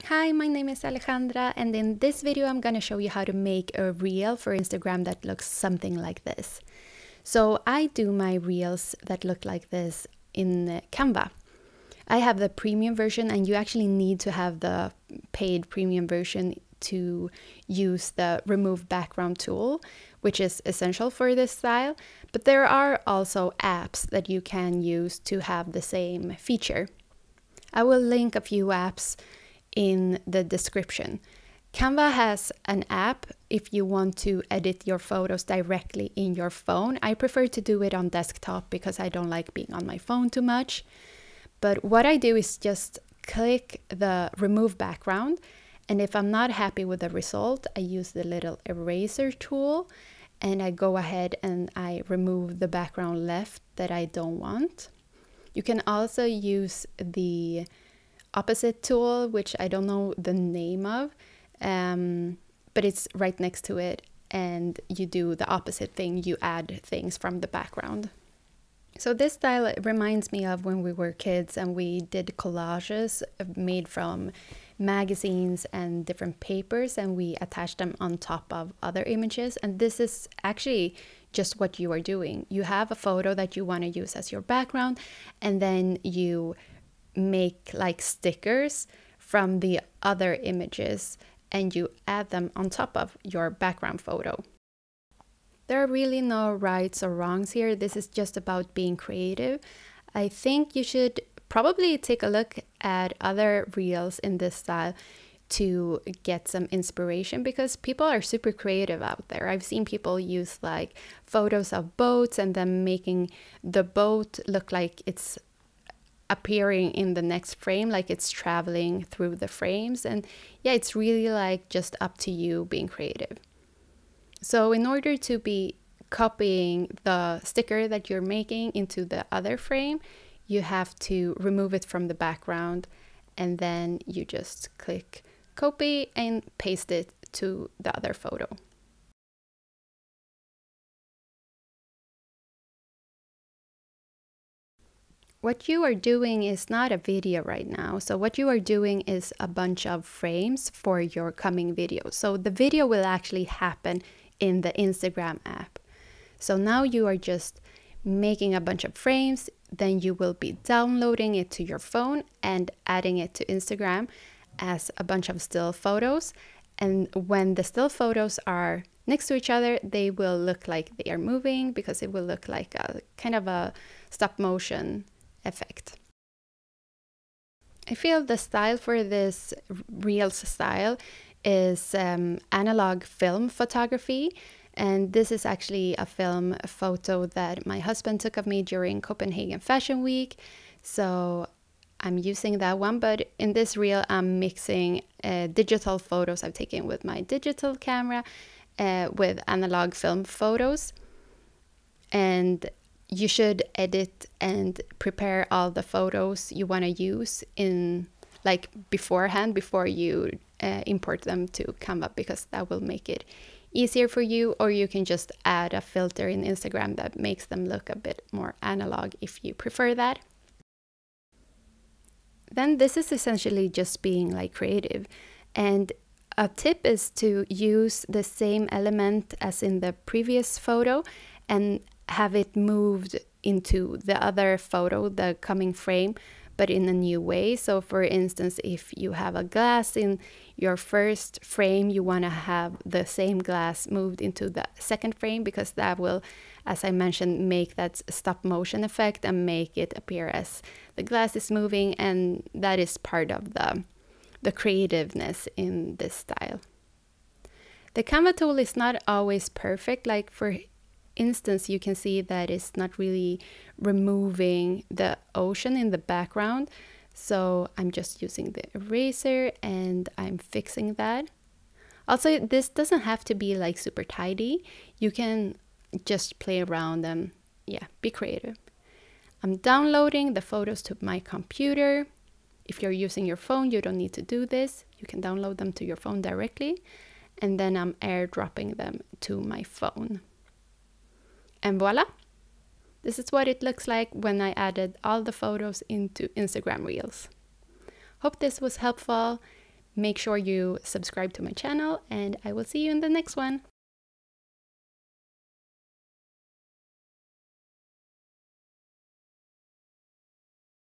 Hi, my name is Alejandra, and in this video I'm going to show you how to make a reel for Instagram that looks something like this. So I do my reels that look like this in Canva. I have the premium version, and you actually need to have the paid premium version to use the remove background tool, which is essential for this style. But there are also apps that you can use to have the same feature. I will link a few apps in the description. Canva has an app if you want to edit your photos directly in your phone. I prefer to do it on desktop because I don't like being on my phone too much. But what I do is just click the remove background, and if I'm not happy with the result, I use the little eraser tool and I go ahead and I remove the background left that I don't want. You can also use the opposite tool, which I don't know the name of, but it's right next to it, and you do the opposite thing, you add things from the background. So this style reminds me of when we were kids and we did collages made from magazines and different papers, and we attached them on top of other images. And this is actually just what you are doing. You have a photo that you want to use as your background, and then you make like stickers from the other images and you add them on top of your background photo. There are really no rights or wrongs here. This is just about being creative. I think you should probably take a look at other reels in this style to get some inspiration, because people are super creative out there. I've seen people use like photos of boats and then making the boat look like it's appearing in the next frame, like it's traveling through the frames. And yeah, it's really like just up to you being creative. So in order to be copying the sticker that you're making into the other frame, you have to remove it from the background, and then you just click copy and paste it to the other photo. What you are doing is not a video right now. So what you are doing is a bunch of frames for your coming video. So the video will actually happen in the Instagram app. So now you are just making a bunch of frames, then you will be downloading it to your phone and adding it to Instagram as a bunch of still photos. And when the still photos are next to each other, they will look like they are moving, because it will look like a kind of a stop motion effect. I feel the style for this Reels style is analog film photography, and this is actually a film photo that my husband took of me during Copenhagen Fashion Week, so I'm using that one. But in this reel I'm mixing digital photos I've taken with my digital camera with analog film photos. And you should edit and prepare all the photos you want to use in like beforehand, before you import them to Canva, because that will make it easier for you. Or you can just add a filter in Instagram that makes them look a bit more analog if you prefer that. Then this is essentially just being like creative. And a tip is to use the same element as in the previous photo and have it moved into the other photo, the coming frame, but in a new way. So for instance, if you have a glass in your first frame, you want to have the same glass moved into the second frame, because that will, as I mentioned, make that stop motion effect and make it appear as the glass is moving. And that is part of the creativeness in this style. The Canva tool is not always perfect. Like for instance, you can see that it's not really removing the ocean in the background. So I'm just using the eraser and I'm fixing that. Also, this doesn't have to be like super tidy. You can just play around and yeah, be creative. I'm downloading the photos to my computer. If you're using your phone, you don't need to do this. You can download them to your phone directly. And then I'm airdropping them to my phone. And voila! This is what it looks like when I added all the photos into Instagram Reels. Hope this was helpful. Make sure you subscribe to my channel, and I will see you in the next one.